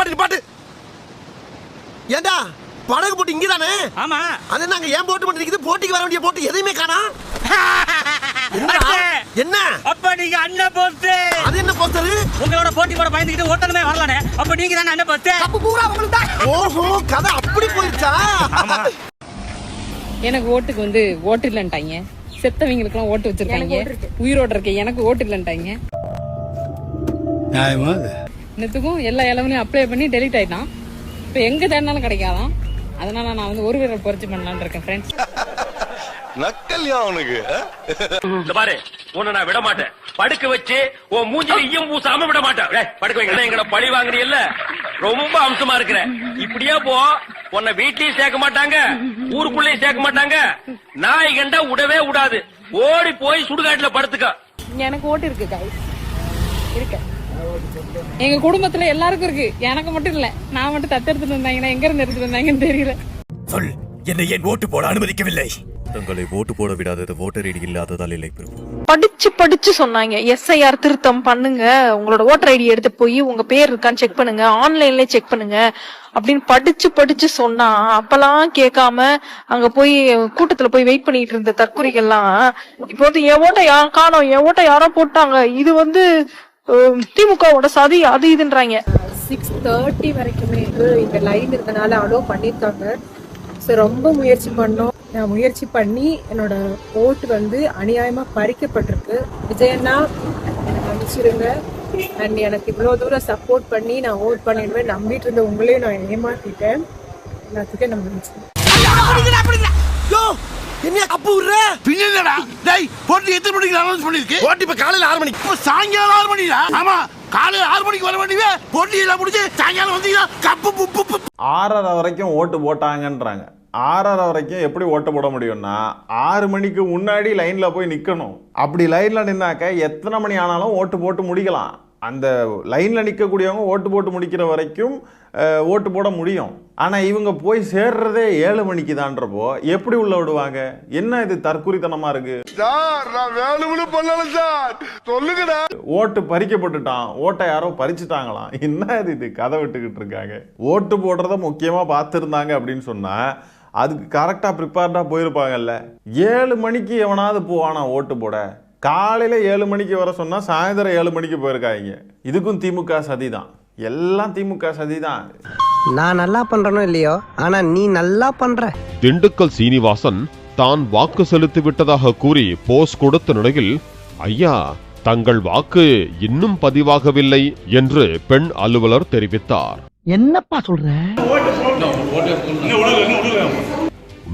நிப்பாட்டு. ஏண்டா படகு போட்டு இங்கதானே? ஆமா. அது நாங்க ஏன் போட்டு பண்ணிருக்குது? போட்டிக்கு வர வேண்டிய போட்டு எதையுமே காணா. என்ன அப்ப நீங்க அண்ணன் போஸ்ட்? அது என்ன போஸ்டர்? உங்களோட போட்டி போட பயந்துக்கிட்டு ஒருத்தனுமே வரலானே. அப்ப நீங்க தானே அண்ணன் போஸ்ட்? தப்பு பூரா உங்களுக்கு தான். ஓஹோ, கதை அப்படி போயிடுச்சா? எனக்கு ஓட்டுக்கு ஓட்டு இல்லன்ட்டாங்க. செத்தவங்களுக்கு எல்லாம் ஓட்டு வச்சிருக்காங்க. உயிரோட இருக்க எனக்கு ஓட்டு இல்லன்ட்டாங்க. இன்னத்துக்கும் எல்லா இளவனையும் அப்ளை பண்ணி டெலிட் ஆயிட்டான். இப்ப எங்க தேடினாலும் கிடைக்காதான். அதனால நான் ஒரு வீரர் பறிச்சு பண்ணலான்னு இருக்கேன் ஃப்ரெண்ட்ஸ். நக்கல்யா அவனுக்கு. இந்த பாரு, உன்னை நான் விட மாட்டேன். படுக்க வச்சு உன் மூஞ்சில ஈயம் பூசாம விட மாட்டேன். படுக்க வைங்க. எங்களை பழி வாங்குறீல்ல, ரொம்ப அம்சமா இருக்கிற. இப்படியே போ, உன்னை வீட்லயும் சேர்க்க மாட்டாங்க, ஊருக்குள்ளயும் சேர்க்க மாட்டாங்க. நாய் கண்டா விடவே விடாது. ஓடி போய் சுடுகாட்டுல படுத்துக்க. எனக்கு ஓட்டு இருக்கு गाइस. இருக்கு. எங்க குடும்பத்துல எல்லாருக்கும் இருக்கு. எனக்கு மட்டும் இல்ல. நான் மட்டும் தத்தெடுத்துட்டு வந்தாங்கன்னா எங்க இருந்து எடுத்துட்டு வந்தாங்கன்னு தெரியல. சொல், என்னை ஏன் ஓட்டு போட அனுமதிக்கவில்லை? தங்களை ஓட்டு போட விடாதது ஓட்டர் ஐடி இல்லாததால் இல்லை பிரபு. படிச்சு சொன்னாங்க. SIR திருத்தம் பண்ணுங்க, உங்களோட ஓட்டர் ஐடி எடுத்து போய் உங்க பேர் இருக்கான்னு செக் பண்ணுங்க, ஆன்லைன்ல செக் பண்ணுங்க அப்படின்னு படிச்சு சொன்னா, அப்பெல்லாம் கேட்காம அங்க போய் கூட்டத்துல போய் வெயிட் பண்ணிட்டு இருந்த தற்குறிகள்லாம் இப்போ என் ஓட்டை காணோம், என் ஓட்டை யாரோ போட்டாங்க, இது திமுகவோட சதி அது இதுன்றாங்க. 6:30 வரைக்குமே இந்த லைன் இருந்தனால அலோ பண்ணிருக்காங்க. ரொம்ப முயற்சி பண்ணோம். நான் முயற்சி பண்ணி என்னோட ஓட்டு அநியாயமா பறிக்கப்பட்டிருக்கு. விஜயண்ணா எனக்கு அனுப்பிச்சிருங்க. அண்ட் எனக்கு இவ்வளவு தூரம் சப்போர்ட் பண்ணி நான் ஓட் பண்ணிடுவேன் நம்பிட்டு இருந்த உங்களையும் நான் ஏமாத்திட்டேன். எல்லாத்துக்கும் நம்ம என்ன அப்பு விடுற? பின்னடா டேய், போட்டி எத்தனை மணிக்கு அனௌன்ஸ் பண்ணிருக்கு? போட்டி இப்ப காலையில 6 மணிக்கு. இப்ப சாயங்காலம் 6 மணிடா. ஆமா, காலையில 6 மணிக்கு வர வேண்டியவே போட்டி எல்லாம் முடிஞ்சு சாயங்காலம் வந்தீங்கன்னா கப்பு 6:30 வரைக்கும் ஓட்டு போட்டாங்கன்றாங்க. 6:30 வரைக்கும் எப்படி ஓட்டு போட முடியும்னா 6 மணிக்கு முன்னாடி லைன்ல போய் நிக்கணும். அப்படி லைன்ல நின்னாக்க எத்தனை மணி ஆனாலும் ஓட்டு போட்டு முடிக்கலாம். அந்த லைன்ல நிற்கக்கூடியவங்க ஓட்டு போட்டு முடிக்கிற வரைக்கும் ஓட்டு போட முடியும். ஆனா இவங்க போய் சேர்றதே 7 மணிக்கு தான்றப்போ எப்படி உள்ள விடுவாங்க? என்ன இது தற்குறித்தனமா இருக்கு. ஓட்டு பறிக்கப்பட்டுட்டான், ஓட்டை யாரோ பறிச்சுட்டாங்களாம். என்ன இது கதை விட்டுக்கிட்டு இருக்காங்க? ஓட்டு போடுறத முக்கியமா பார்த்துருந்தாங்க அப்படின்னு சொன்னா அதுக்கு கரெக்டா ப்ரிப்பேர்டா போயிருப்பாங்கல்ல. 7 மணிக்கு எவனாவது போவானா ஓட்டு போட? காலையில 7 மணிக்கு வர சொன்னா சாயந்தரம் 7 மணிக்கு போயிருக்காங்க. இதுக்கும் திமுக சதிதான், எல்லாம் திமுக சதிதான். நான் நல்லா பண்றனோ இல்லையோ, ஆனா நீ நல்லா பண்ற. திண்டுக்கல் சீனிவாசன் தான் வாக்கு செலுத்தி விட்டதாக கூறி போஸ் கொடுத்த நிலையில், ஐயா தங்கள் வாக்கு இன்னும் பதிவாகவில்லை என்று பெண் அலுவலர் தெரிவித்தார். என்னப்பா சொல்ற?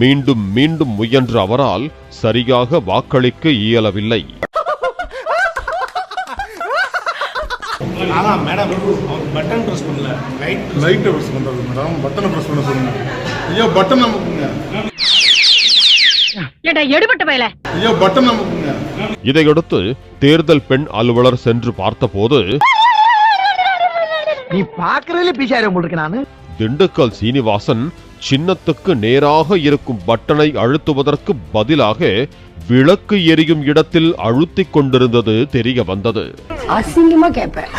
மீண்டும் மீண்டும் முயன்ற அவரால் சரியாக வாக்களிக்க இயலவில்லை. மேடம் பட்டன் பிரஸ் பண்ணல, லைட் பிரஸ் பண்றது மேடம். பட்டனை பிரஸ் பண்ண சொல்லுங்க. ஐயோ பட்டன் அமுக்குங்க. ஏடா எடுபட்ட பயல. ஐயோ பட்டன் அமுக்குங்க. இதையடுத்து தேர்தல் பெண் அலுவலர் சென்று பார்த்தபோது, நீ பாக்குறதுல பிசாரம் போட்டுருக்க. நானு திண்டுக்கல் சீனிவாசன் சின்னத்துக்கு நேராக இருக்கும் பட்டனை அழுத்துவதற்கு பதிலாக விளக்கு எரியும் இடத்தில் அழுத்திக் கொண்டிருந்தது தெரிய வந்தது. அசிங்கமா கேட்பேன்,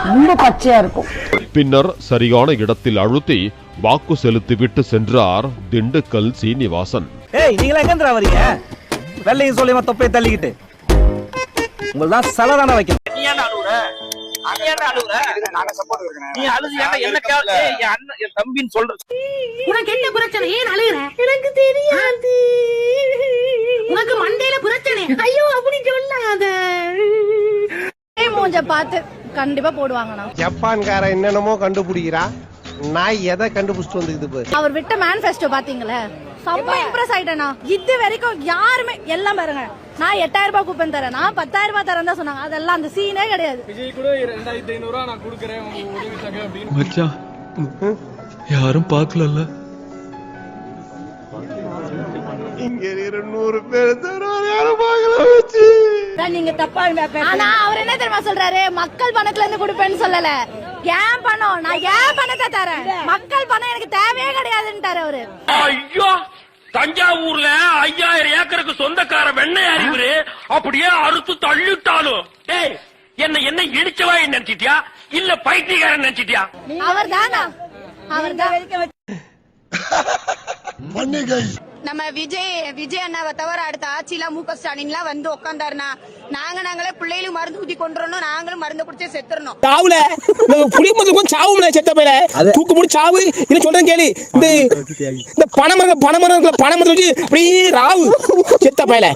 ரொம்ப பச்சையா இருக்கும். பின்னர் சரியான இடத்தில் அழுத்தி வாக்கு செலுத்திவிட்டு சென்றார் திண்டுக்கல் சீனிவாசன். ஏய், நீங்களா எங்கன்றா வரீங்க? வெள்ளையும் சொல்லியமா தொப்பையை தள்ளிக்கிட்டு உங்கள்தான் சலதான வைக்க. நீ ஏன் அழுவுற? நீ அழுது என்ன கேள்வி? என் தம்பின்னு சொல்ற. உனக்கு என்ன பிரச்சனை? ஏன் அழுகுற? எனக்கு தெரியாது. உனக்கு மண்டையில பிரச்சனை. ஐயோ அப்படி சொல்லாத. மூஞ்ச பார்த்து கண்டிப்பா போடுவாங்கண்ணா. ஜப்பான்கார என்னென்னமோ கண்டுபிடிக்கிறா, நான் எதை கண்டுபிடிச்சிட்டு வந்துக்குது. அவர் விட்ட மேனிஃபெஸ்டோ பாத்தீங்களா? ரொம்ப இம்ப்ரெஸ் ஆயிட்டேனா. இது வரைக்கும் யாருமே எல்லாம் பாருங்க, நான் 8000 ரூபாய் கூப்பன் தரேன், நான் 10,000 ரூபாய் தரேன் தான் சொன்னாங்க. அதெல்லாம் அந்த சீனே கிடையாது. விஜய் கூட 2500 ரூபாய் நான் கொடுக்கறேன் உதவிக்காக அப்படின்னு. மச்சான் யாரும் பார்க்கலல்ல. இங்க 200 பேர் தரோம், யாரும் பார்க்கல வச்சு. நீங்க தப்பா பேசுறீங்க. ஆனா அவர் என்ன தெரியுமா சொல்றாரு? மக்கள் பணத்துல இருந்து கொடுப்பேன்னு சொல்லல. ஏன் பணம்? நான் ஏன் பணத்தை தரேன்? மக்கள் பணம் எனக்கு தேவையே கிடையாதுன்றாரு அவரு. ஐயோ, தஞ்சாவூர்ல 5000 ஏக்கருக்கு சொந்தக்கார வெண்ணெய் அறிவுரு அப்படியே அறுத்து தள்ளிட்டாலும் என்ன இடிச்சவா நினைச்சிட்டியா? இல்ல பைத்தியக்காரன் நினைச்சிட்டியா? அவர்தானா? அவர்தான். நம்ம விஜய் அண்ணாவை தவிர அடுத்த ஆட்சியில மு க ஸ்டாலின்லாம் வந்து உட்காந்தாருனா நாங்களே பிள்ளைகளுக்கு மருந்து ஊத்தி கொண்டுறணும், நாங்களும் மருந்து குடிச்சே செத்துறணும். சாவுல குடிமக்களுக்கும் சாவுல செத்த பையில தூக்கு முடி சாவு. இல்ல சொல்றேன் கேளு, இந்த பணமரம் வச்சு அப்படியே ராவு செத்த பையில.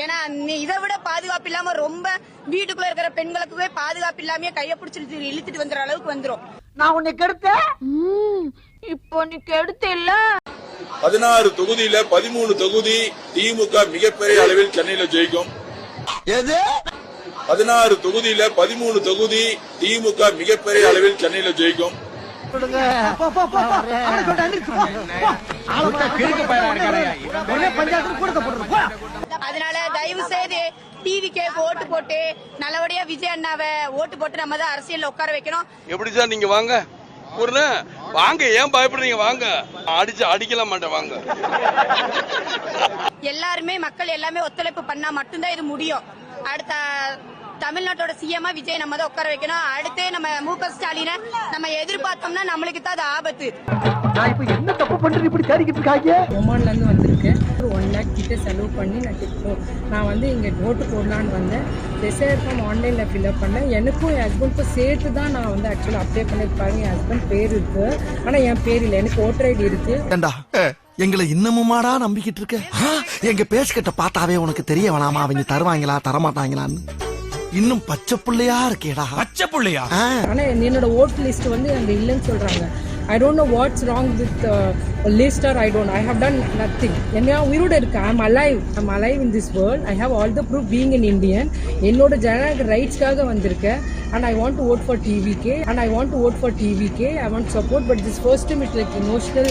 ஏன்னா இதை விட பாதுகாப்பு இல்லாம ரொம்ப வீட்டுக்குள்ள இருக்கிற பெண்களுக்குவே பாதுகாப்பு இல்லாம கைய பிடிச்சிட்டு இழுத்துட்டு வந்துற அளவுக்கு வந்துரும். நான் உன்னை கெடுத்தேன், இப்போ நீ கெடுத்த இல்ல. 16 தொகுதியில 13 தொகுதி திமுக மிகப்பெரிய அளவில் சென்னையில ஜெயிக்கும். 16 தொகுதியில 13 தொகுதி திமுக மிகப்பெரிய அளவில் சென்னையில ஜெயிக்கும். அதனால தயவு செய்து டிவிக்கு ஓட்டு போட்டு நல்லபடியா விஜய் அண்ணாவை ஓட்டு போட்டு நம்ம தான் அரசியல்ல உட்கார வைக்கணும். எப்படி சார் நீங்க வாங்க வாங்க, ஏன் பயப்படுறீங்க? வாங்க, அடிக்கலாம் மாட்டேன், வாங்க. எல்லாருமே மக்கள் எல்லாமே ஒத்துழைப்பு பண்ணா மட்டும்தான் இது முடியும். அடுத்த தமிழ்நாட்டோட சிஎம்மா விஜய் நம்ம தான் உட்கார வைக்கணும். அடுத்து நம்ம மு க ஸ்டாலினை நம்ம எதிர்பார்த்தோம்னா நம்மளுக்கு தான் அது ஆபத்து. நான் இப்ப என்ன தப்பு பண்றது இப்படி தேடிக்கிட்டு இருக்காங்க? ஒமான்ல இருந்து வந்திருக்கேன். 1 lakh கிட்ட செலவு பண்ணி நான் வந்து இங்க ஓட்டு போடலான்னு வந்தேன். எஸ்ஐஆர் ஃபார்ம் ஆன்லைன்ல ஃபில்அப் பண்ணேன். எனக்கும் என் ஹஸ்பண்ட்க்கும் சேர்த்து தான் நான் வந்து ஆக்சுவலா அப்ளை பண்ணிருப்பாங்க. என் ஹஸ்பண்ட் பேர் இருக்கு, ஆனா என் பேர் இல்லை. எனக்கு ஓட்டர் ஐடி இருக்கு. எங்களை இன்னமுமாடா நம்பிக்கிட்டு இருக்க? எங்க பேசுகிட்ட பார்த்தாவே உனக்கு தெரிய வேணாமா அவங்க தருவாங்களா தரமாட்டாங்களான்னு? இன்னும் பச்சை புள்ளையா இருக்கேடா. பச்சை புள்ளையா? ஆனா என்னோட ஓட் லிஸ்ட் வந்து அங்க இல்லைன்னு சொல்றாங்க. I don't know what's wrong with list or I have done nothing. என்ன உயிரோட இருக்கு. I'm alive in this world. I have all the proof being an Indian. என்னோட ஜனநாயக ரைட்ஸ்க்காக வந்திருக்கேன். And I want to vote for TVK. I want support, but this first time it's like emotional.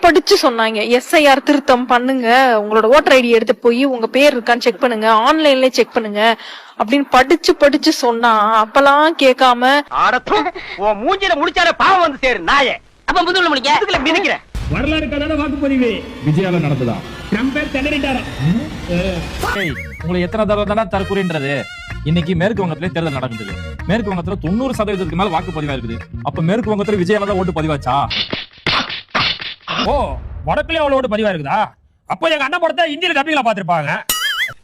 படிச்சு சொன்னாங்க SIR திருத்தம் பண்ணுங்க, உங்களோட voter ID எடுத்து போய் உங்க பேர் இருக்கான்னு செக் பண்ணுங்க, ஆன்லைன்ல செக் பண்ணுங்க அப்படின்னு படிச்சு சொன்னா அப்பெல்லாம் கேட்காம மூஞ்சில முடிச்சாலே பாவம் வந்து சேரு நாயே. அப்ப முதுகுல முடிக்க அதுக்குள்ள மினிக்கிறேன். வரலாறு கதான வாக்குப்பதிவு விஜயால நடந்ததா? நம்ம பேர் திணறிட்டாரா? உங்களை எத்தனை தடவை தானே தற்கொலைன்றது? இன்னைக்கு மேற்கு வங்கத்திலே தேர்தல் நடக்குது. மேற்கு வங்கத்துல 90% மேல வாக்குப்பதிவா இருக்குது. அப்ப மேற்கு வங்கத்துல விஜயால தான் ஓட்டு பதிவாச்சா? ஓ, வடக்குலயே அவ்வளவு ஓட்டு பதிவா இருக்குதா? அப்போ எங்க அண்ணன் படத்தை இந்தியில டப்பிங்ல பாத்திருப்பாங்க.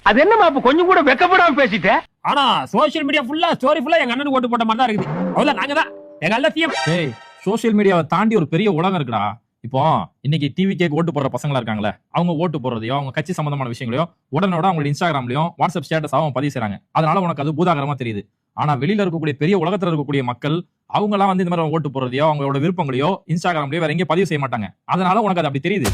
அது என்னமா அப்ப கொஞ்சம் கூட வெக்கப்படாம பேசிட்டேன். ஆனா சோசியல் மீடியா ஃபுல்லா ஸ்டோரி ஃபுல்லா எங்க அண்ணனுக்கு ஓட்டு போட்ட மாதிரி தான் இருக்குது. அவ்வளவு நாங்க தான் எங்க அண்ணன் சிஎம். ஏய், சோசியல் மீடியாவை தாண்டி ஒரு பெரிய உலகம் இருக்குடா. இப்போ இன்னைக்கு டிவிக்கே ஓட்டு போடுற பசங்களா இருக்காங்களே, அவங்க ஓட்டு போடுறதையோ அவங்க கட்சி சம்பந்தமான விஷயங்களையோ உடனோட அவங்களோட இன்ஸ்டாகிராம்லயும் வாட்ஸ்அப் ஸ்டேட்டஸ் அவங்க பதிவு செய்றாங்க. அதனால உனக்கு அது பூதாகரமா தெரியுது. ஆனா வெளியில இருக்கக்கூடிய பெரிய உலகத்துல இருக்கக்கூடிய மக்கள் அவங்க எல்லாம் வந்து இந்த மாதிரி ஓட்டு போடுறதையோ அவங்களோட விருப்பங்களையோ இன்ஸ்டாகிராம்லயோ வேற எங்கேயும் பதிவு செய்ய மாட்டாங்க. அதனால உனக்கு அது அப்படி தெரியுது.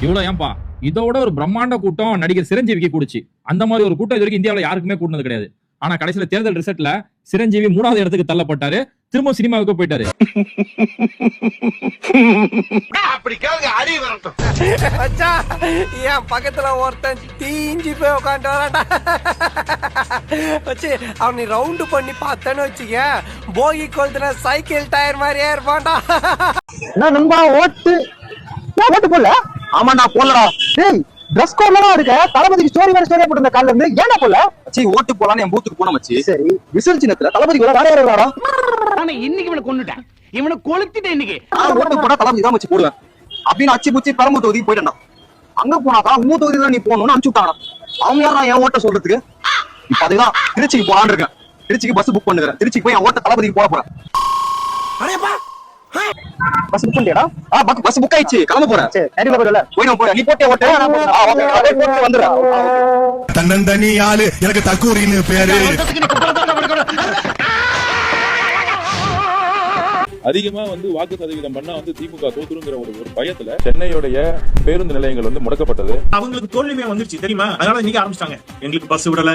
இவ்வளவு ஏன்பா, இதோட ஒரு பிரம்மாண்ட கூட்டம் நடிகர் சிரஞ்சீவிக்கு கூடுச்சு. அந்த மாதிரி ஒரு கூட்டம் இது வரைக்கும் இந்தியாவில் யாருக்குமே கூட்டினது கிடையாது. ஆனா கடைசியில தேர்தல் ரிசல்ட்ல சிரஞ்சீவி 3வது இடத்துக்கு தள்ளப்பட்டாரு. திரும்ப சினிமாவுக்கு போயிட்டாரு. என் பக்கத்துல ஒருத்தன் தீஞ்சு போய் உட்காந்து வராட்டா வச்சு அவனை ரவுண்டு பண்ணி பார்த்தேன்னு வச்சுக்க, போகி கொளுத்துன சைக்கிள் டயர் மாதிரியே இருப்பான்டா. நண்பா ஓட்டு போடல? ஆமா நான் போடலடா. டேய் ட்ரெஸ் கோட்ல தான் இருக்க, தளபதிக்கு ஸ்டோரி போட்டு கால்ல இருந்து ஏன்னா போல மச்சி ஓட்டு போலான்னு என் பூத்துக்கு போன மச்சி. சரி விசில் சின்னத்துல தளபதிக்கு வேற யாரா இருக்காடா? ஆனா இன்னைக்கு இவனை கொன்னுட்டேன், இவனை கொளுத்திட்டேன். இன்னைக்கு ஓட்டு போட்டா தளபதி தான் வச்சு போடுவேன் அப்படின்னு அச்சு புச்சி பெரம்பூர் தொகுதிக்கு போயிட்டேன்டா. அங்க போனாக்கா உங்க தொகுதி தான் நீ போகணும்னு அனுப்பிச்சு விட்டாங்க. அவங்க யாரா என் ஓட்ட சொல்றதுக்கு? இப்ப அதுதான் திருச்சிக்கு போலான்னு இருக்கேன். திருச்சிக்கு பஸ் புக் பண்ணுறேன். திருச்சிக்கு போய் என் ஓட்ட தளபதிக்கு போட போறேன். பஸ் புக் பண்ணியாடா? பஸ் புக் ஆயிடுச்சு, கிளம்ப போறேன். சரி போய் நீ போட்டே ஓட்ட வந்துடுறேன். தன்னந்தனி ஆளு எனக்கு தக்கூரின்னு பேரு. அதிகமா வாக்கு சதவீதம் பண்ணா திமுக தோத்துருங்கிற ஒரு பயத்துல சென்னையுடைய பேருந்து நிலையங்கள் முடக்கப்பட்டது. அவங்களுக்கு தோல்வியே வந்துருச்சு தெரியுமா? அதனால இன்னைக்கு ஆரம்பிச்சிட்டாங்க, எங்களுக்கு பஸ் விடல.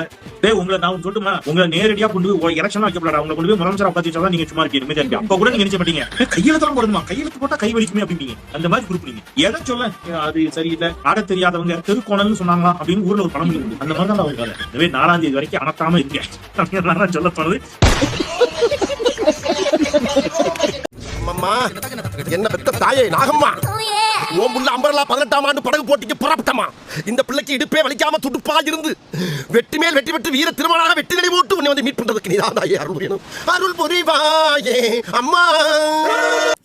உங்களை நான் சொல்லட்டுமா, உங்களை நேரடியா கொண்டு போய் எலெக்ஷன் வைக்கப்படாது. அவங்க கொண்டு போய் முதலமைச்சர் உட்காந்து நீங்க சும்மா இருக்கீங்க. அப்ப கூட நீங்க நினைச்ச மாட்டீங்க கையெழுத்தெல்லாம் போடணுமா, கையெழுத்து போட்டா கை வலிக்குமே அப்படிங்க. அந்த மாதிரி குறிப்பிடுங்க. எதை சொல்ல அது சரியில்லை, ஆட தெரியாதவங்க தெருக்கோணல்னு சொன்னாங்களா அப்படின்னு ஊர்ல ஒரு பழமொழி உண்டு. அந்த மாதிரி தான் அவங்க 4ஆம் தேதி வரைக்கும் அனத்தாம இருக்கேன் சொல்ல போனது. அம்மா என்ன பெத்த தாயே நாகம்மா உன் புள்ள அம்பர்லா 18ஆம் ஆண்டு படகு போட்டிக்கு புறப்பட்டமா. இந்த பிள்ளைக்கு இடுப்பே வலிக்காம துடுப்பா இருந்து வெட்டி மேல் வெட்டி விட்டு வீர திருமணமாக வெட்டி நடி போட்டு உன்னை வந்து மீட் பண்றதுக்கு நீதான் தாயே அருள் வேணும். அருள் புரிவாயே அம்மா.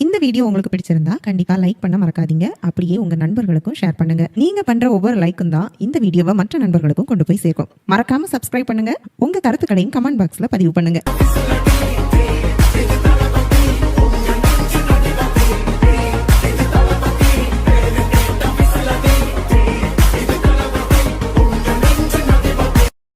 இந்த வீடியோ உங்களுக்கு பிடிச்சிருந்தா கண்டிப்பா லைக் பண்ண மறக்காதீங்க. அப்படியே உங்க நண்பர்களுக்கும் ஷேர் பண்ணுங்க. நீங்க பண்ற ஒவ்வொரு லைக்கும் தான் இந்த வீடியோவை மற்ற நண்பர்களுக்கும் கொண்டு போய் சேர்க்கும். மறக்காம சப்ஸ்கிரைப் பண்ணுங்க. உங்க கருத்துக்களையும் கமெண்ட் பாக்ஸ்ல பதிவு பண்ணுங்க.